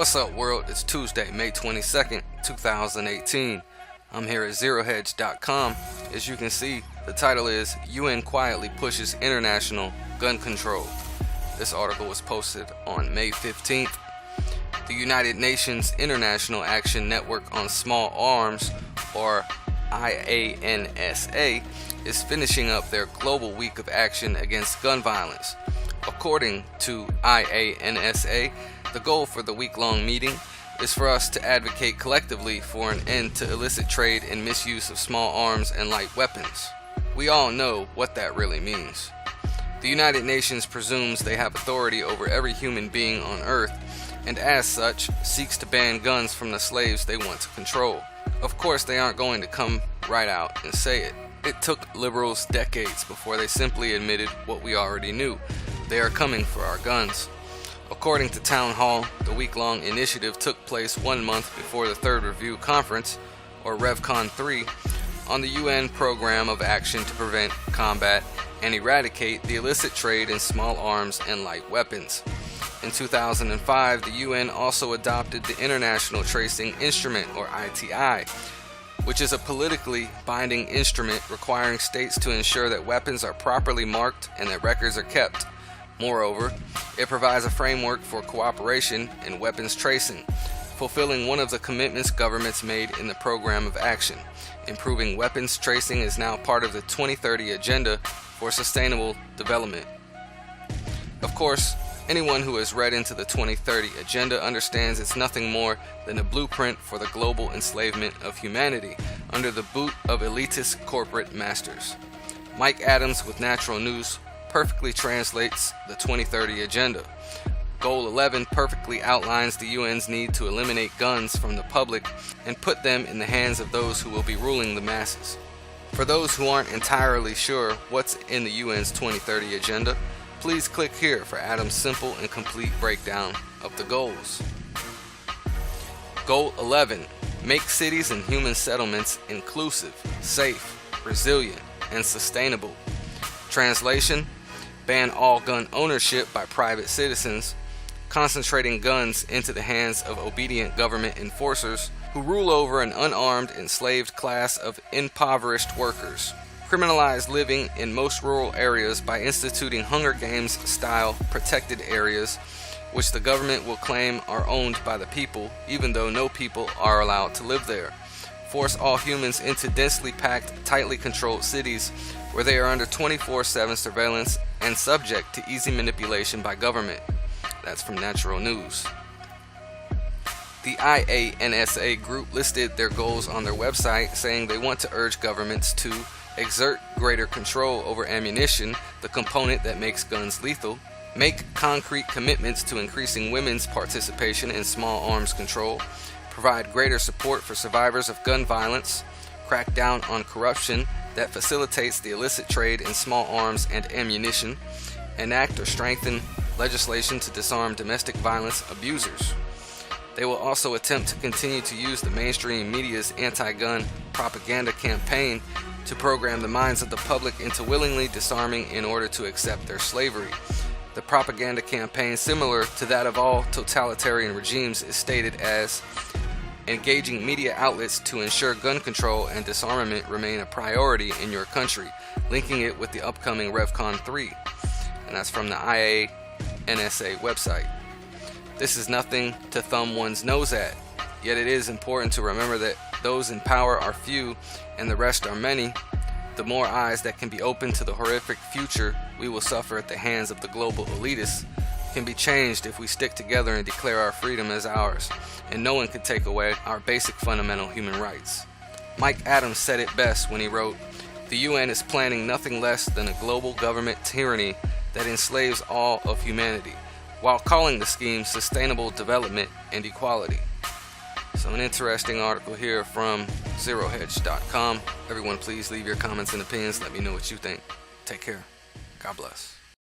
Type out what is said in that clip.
What's up, world? It's Tuesday, May 22nd, 2018. I'm here at zerohedge.com. As you can see, the title is UN Quietly Pushes International Gun Control. This article was posted on May 15th. The United Nations International Action Network on Small Arms, or IANSA, is finishing up their global week of action against gun violence. According to IANSA, the goal for the week-long meeting is for us to advocate collectively for an end to illicit trade and misuse of small arms and light weapons. We all know what that really means. The United Nations presumes they have authority over every human being on Earth, and as such, seeks to ban guns from the slaves they want to control. Of course, they aren't going to come right out and say it. It took liberals decades before they simply admitted what we already knew. They are coming for our guns. According to Town Hall, the week-long initiative took place 1 month before the Third Review Conference, or RevCon 3, on the UN Program of Action to Prevent, Combat, and Eradicate the Illicit Trade in Small Arms and Light Weapons. In 2005, the UN also adopted the International Tracing Instrument, or ITI, which is a politically binding instrument requiring states to ensure that weapons are properly marked and that records are kept. Moreover, it provides a framework for cooperation in weapons tracing, fulfilling one of the commitments governments made in the program of action. Improving weapons tracing is now part of the 2030 Agenda for Sustainable Development. Of course, anyone who has read into the 2030 Agenda understands it's nothing more than a blueprint for the global enslavement of humanity under the boot of elitist corporate masters. Mike Adams with Natural News perfectly translates the 2030 Agenda. Goal 11 perfectly outlines the UN's need to eliminate guns from the public and put them in the hands of those who will be ruling the masses. For those who aren't entirely sure what's in the UN's 2030 Agenda, please click here for Adam's simple and complete breakdown of the goals. Goal 11. Make cities and human settlements inclusive, safe, resilient, and sustainable. Translation: ban all gun ownership by private citizens, concentrating guns into the hands of obedient government enforcers who rule over an unarmed, enslaved class of impoverished workers. Criminalize living in most rural areas by instituting Hunger Games-style protected areas, which the government will claim are owned by the people, even though no people are allowed to live there. Force all humans into densely packed, tightly controlled cities where they are under 24/7 surveillance and subject to easy manipulation by government. That's from Natural News. The IANSA group listed their goals on their website, saying they want to urge governments to exert greater control over ammunition, the component that makes guns lethal, make concrete commitments to increasing women's participation in small arms control, provide greater support for survivors of gun violence, crack down on corruption that facilitates the illicit trade in small arms and ammunition, enact or strengthen legislation to disarm domestic violence abusers. They will also attempt to continue to use the mainstream media's anti-gun propaganda campaign to program the minds of the public into willingly disarming in order to accept their slavery. The propaganda campaign, similar to that of all totalitarian regimes, is stated as engaging media outlets to ensure gun control and disarmament remain a priority in your country, linking it with the upcoming RevCon 3. And that's from the IANSA website. This is nothing to thumb one's nose at, yet it is important to remember that those in power are few and the rest are many. The more eyes that can be opened to the horrific future we will suffer at the hands of the global elitists can be changed if we stick together and declare our freedom as ours, and no one can take away our basic fundamental human rights. Mike Adams said it best when he wrote, "The UN is planning nothing less than a global government tyranny that enslaves all of humanity, while calling the scheme sustainable development and equality." So an interesting article here from zerohedge.com. Everyone, please leave your comments and opinions. Let me know what you think. Take care. God bless.